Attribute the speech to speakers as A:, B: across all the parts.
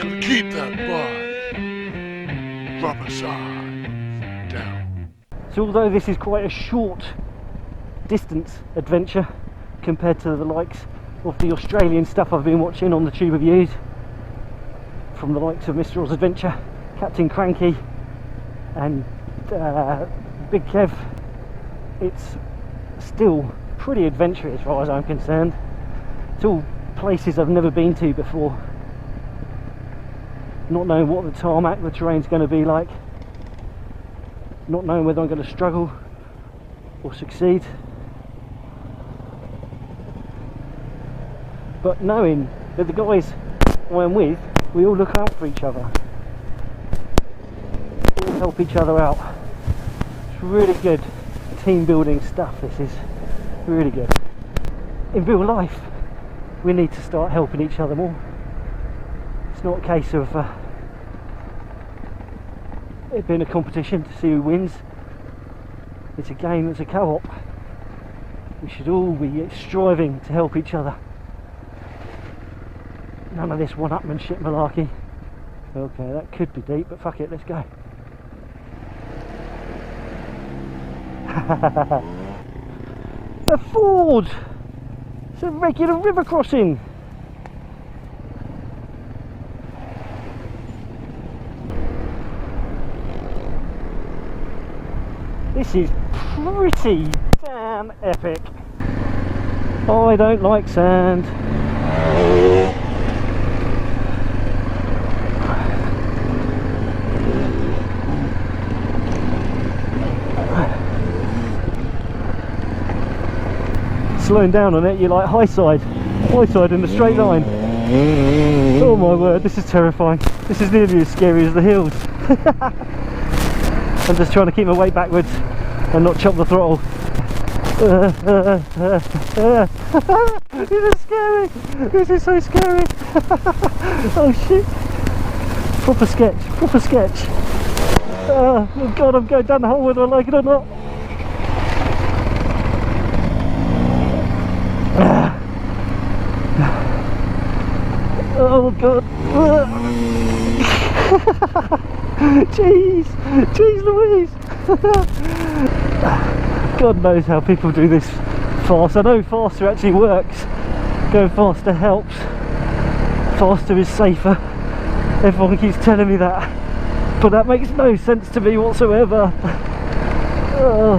A: Gonna keep that bike. Rubber side down.
B: So although this is quite a short distance adventure compared to the likes of the Australian stuff I've been watching on the Tube of Yews, from the likes of Mr. Oz Adventure, Captain Cranky and Big Kev, it's still pretty adventurous as far as I'm concerned. It's all places I've never been to before, not knowing what the tarmac, the terrain's going to be like, not knowing whether I'm going to struggle or succeed, but knowing that the guys I'm with, we all look out for each other, we all help each other out. It's really good team building stuff. This is really good. In real life we need to start helping each other more. It's not a case of it being a competition to see who wins. It's a game, it's a co-op. We should all be striving to help each other. None of this one-upmanship malarkey. Okay, that could be deep, but fuck it, let's go. A ford! It's a regular river crossing. This is pretty damn epic. I don't like sand. Slowing down on it, you're like high side in a straight line. Oh my word, this is terrifying. This is nearly as scary as the hills. I'm just trying to keep my weight backwards and not chop the throttle. This is scary. This is so scary. Oh shit. Proper sketch. Oh god, I'm going down the hole whether I like it or not. Oh god. Jeez Louise. God knows how people do this fast. I know faster actually works. Going faster helps. Faster is safer. Everyone keeps telling me that, but that makes no sense to me whatsoever. Oh,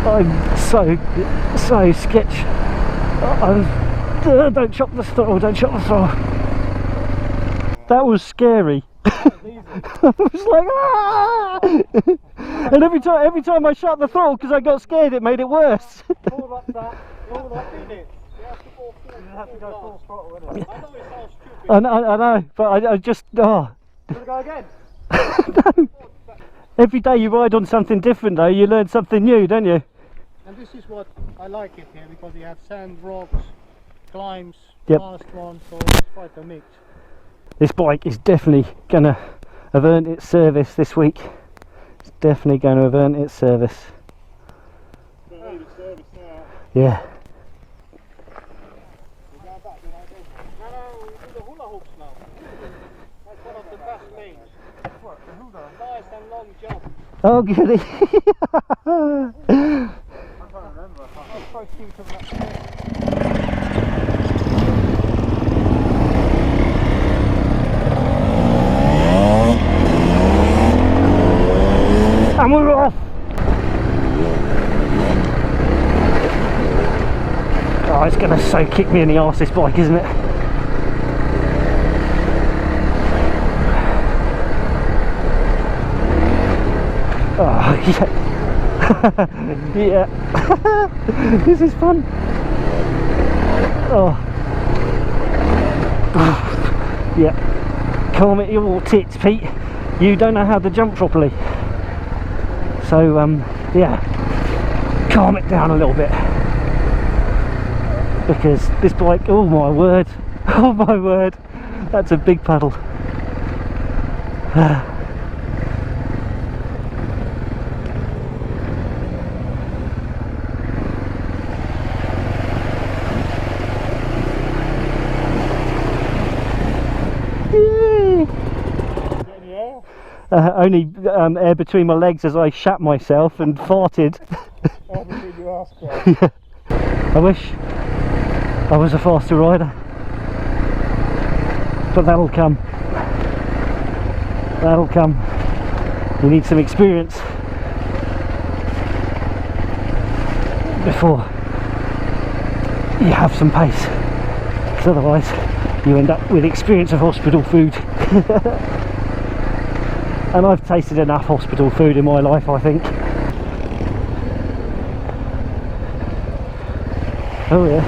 B: I'm so sketch. Don't chop the throttle, don't chop the throttle. That was scary. I was like, ah! And every time I shut the throttle because I got scared, it made it worse.
C: Hold up that. Hold up, didn't it? You have to go full. You have to go full throttle, innit? I know it sounds stupid.
B: I know, but I just, oh.
C: Should we go again?
B: No. Every day you ride on something different though, you learn something new, don't you?
C: And this is what I like it here, because you have sand, rocks, climbs,
B: Yep.
C: fast ones, so it's quite a mix.
B: This bike is definitely gonna have earned its service this week. It's definitely going to have earned its service.
C: Don't need a service now.
B: Yeah.
C: We're going back, we do the hula hoops now. That's one of the best things. What, the hula? Nice and long jump.
B: Oh goody.
C: I can't remember. I'm supposed to do that.
B: And we're off! Oh, it's gonna so kick me in the arse, this bike, isn't it? Oh, yeah. Yeah. This is fun. Oh. Yeah. Calm it your tits, Pete. You don't know how to jump properly. So, yeah, calm it down a little bit, because this bike, oh my word, that's a big paddle. Yeah. only air between my legs as I shat myself and farted.
C: Everything you ask for.
B: Yeah. I wish I was a faster rider, but that'll come. That'll come. You need some experience before you have some pace, because otherwise you end up with experience of hospital food. And I've tasted enough hospital food in my life, I think. Oh yeah.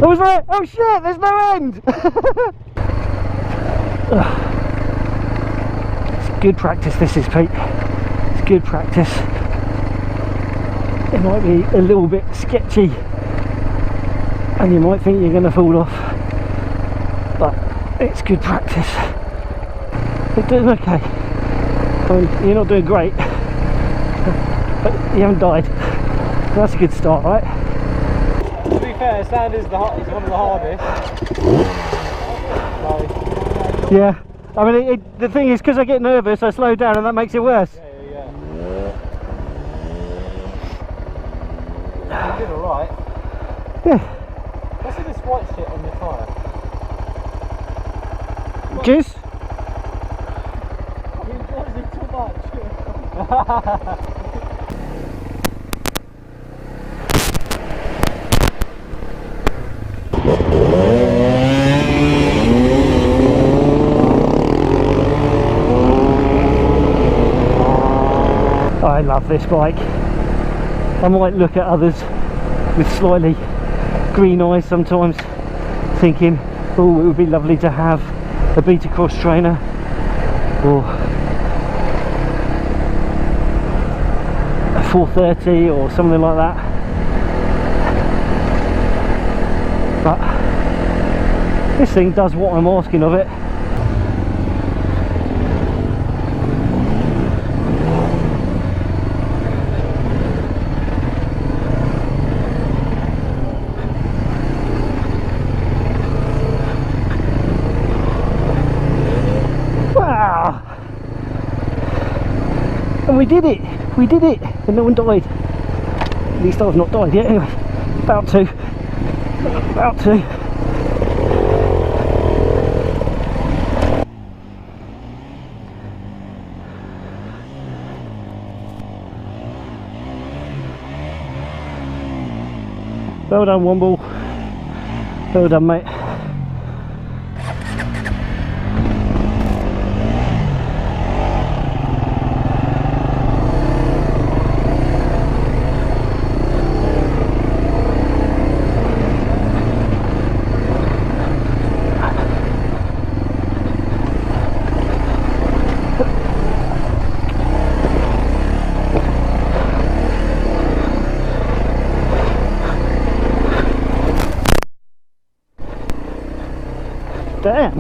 B: Oh, was there? Oh shit, there's no end! It's good practice, this is, Pete. It's good practice. It might be a little bit sketchy and you might think you're going to fall off, but it's good practice. You're doing okay. I mean, you're not doing great, but you haven't died. That's a good start, right?
C: To be fair, sand is one of the hardest.
B: Yeah. I mean, the thing is, because I get nervous, I slow down, and that makes it worse.
C: Yeah. You did alright.
B: Yeah.
C: What's this white shit on your tyre?
B: Juice?
C: He enjoys it too much.
B: I love this bike. I might look at others with slightly green eyes sometimes, thinking, oh, it would be lovely to have a beta cross trainer or a 430 or something like that, but this thing does what I'm asking of it. And we did it, and no one died. At least I've not died yet, anyway. About to. Well done, Womble. Well done, mate. Damn.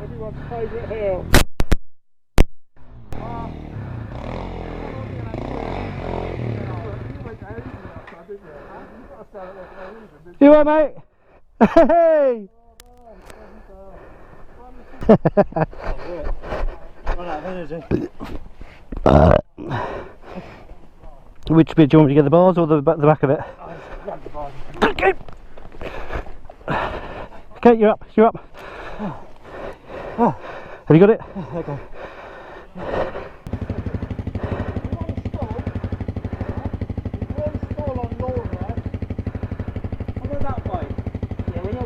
C: Everyone's favourite hill.
B: You alright, mate? Hey!
C: Run out of energy.
B: Which bit do you want me to get, the bars or the back of it?
C: Grab the bars.
B: Okay. Okay, you're up. Have you got it?
C: Okay.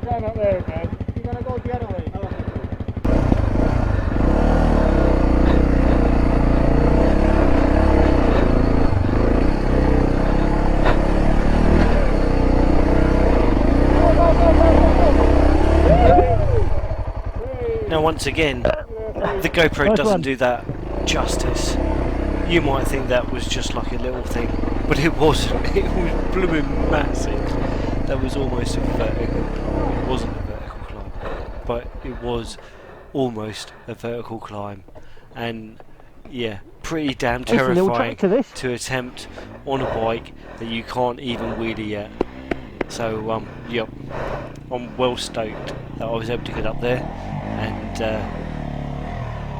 C: Going up there again. You're going to go the other way.
D: Now once again, the GoPro doesn't do that justice. You might think that was just like a little thing, but it wasn't. It was blooming massive. that was almost a vertical climb. It wasn't a vertical climb, but it was almost a vertical climb, and yeah, pretty damn
B: There's a little
D: terrifying
B: track to this.
D: to attempt on a bike that you can't even wheelie yet. So yep, I'm well stoked that I was able to get up there, and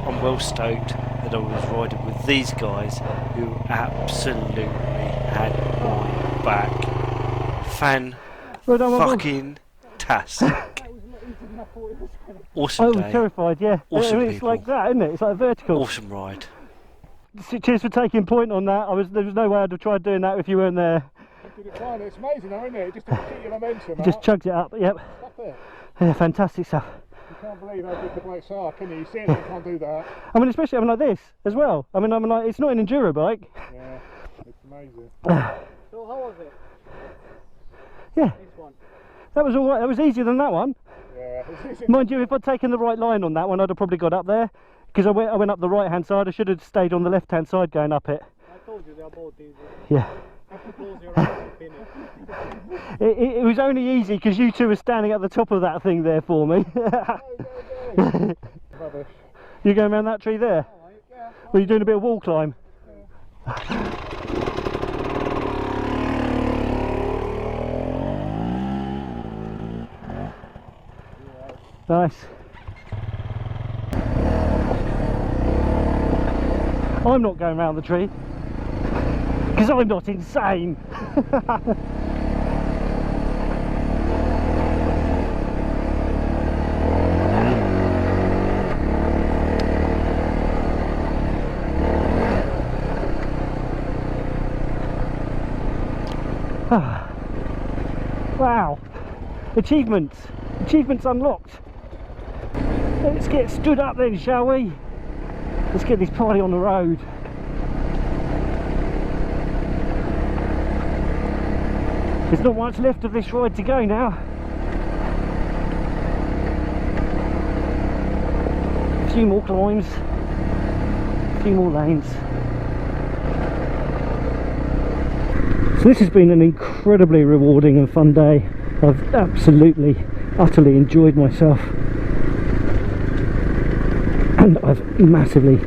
D: I'm well stoked that I was riding with these guys who absolutely had my back. Fan
B: Well done, Womble.
D: fucking tastic.
B: I
D: Awesome
B: was
D: day.
B: terrified, yeah.
D: Awesome
B: It's
D: people.
B: like that, isn't it? It's like vertical.
D: Awesome ride.
B: Cheers for taking point on that. There was no way I'd have tried doing that if you weren't there.
C: You did it fine. It's amazing, though, isn't it? Just to keep your momentum.
B: Just
C: out.
B: chugged it up, yep.
C: Stuff there.
B: Yeah, fantastic stuff.
C: You can't believe how good the blokes are, can you? You see it, you can't do that.
B: I mean, especially like this as well. I mean, like, it's not an enduro bike.
C: Yeah, it's amazing.
E: So how was it?
B: Yeah,
E: This one?
B: that was all right. That was easier than that one.
C: Yeah, it's easy.
B: Mind you, if I'd taken the right line on that one, I'd have probably got up there. Because I went up the right hand side. I should have stayed on the left hand side going up it.
E: I told you they're both easy.
B: Yeah.
E: Have to close your eyes to finish.
B: It was only easy because you two were standing at the top of that thing there for me.
C: Rubbish.
B: You going around that tree there?
E: Alright, yeah.
B: Were you doing a bit of wall climb? Nice. I'm not going round the tree because I'm not insane. Wow, achievements unlocked. Let's get stood up then, shall we? Let's get this party on the road. There's not much left of this ride to go now. A few more climbs, a few more lanes. So this has been an incredibly rewarding and fun day. I've absolutely, utterly enjoyed myself. And I've massively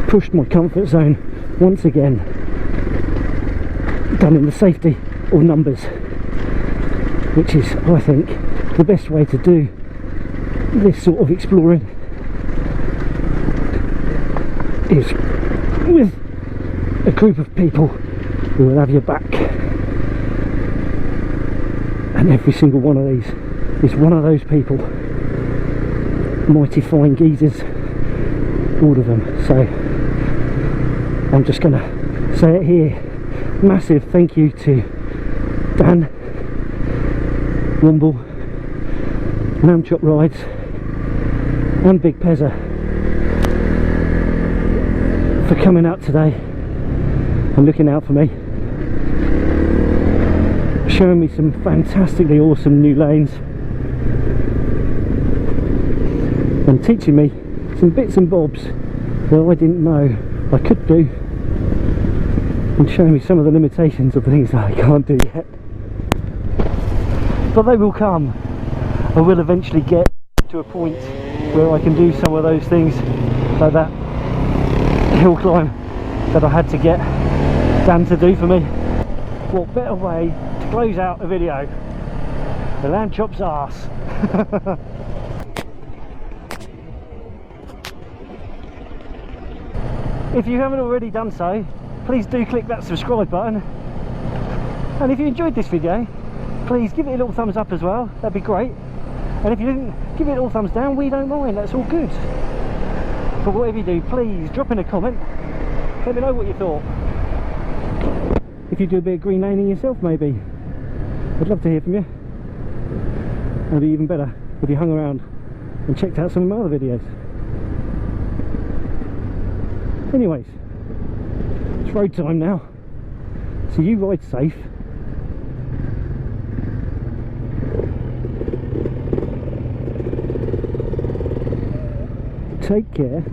B: pushed my comfort zone once again. Done in the safety of numbers, which is, I think, the best way to do this sort of exploring, is with a group of people who will have your back. And every single one of these is one of those people. Mighty fine geezers, all of them. So I'm just going to say it here. Massive thank you to Dan, Womble, Lamb Chop Rides and Big Pezza for coming out today and looking out for me, showing me some fantastically awesome new lanes and teaching me some bits and bobs that I didn't know I could do, and showing me some of the limitations of things that I can't do yet. But they will come. I will eventually get to a point where I can do some of those things, like that hill climb that I had to get Dan to do for me. What better way to close out a video? The lamb chop's arse. If you haven't already done so, please do click that subscribe button. And if you enjoyed this video, please give it a little thumbs up as well. That'd be great. And if you didn't, give it a little thumbs down. We don't mind. That's all good. But whatever you do, please drop in a comment. Let me know what you thought. If you do a bit of green laning yourself, maybe. I'd love to hear from you. And it'd be even better if you hung around and checked out some of my other videos. Anyways, it's road time now, so you ride safe. Take care.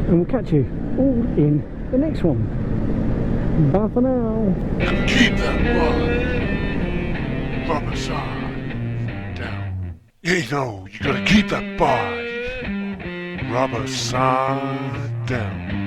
B: And we'll catch you all in the next one. Bye for now.
A: Keep that rubber side down. You know, you gotta keep that rubber side down.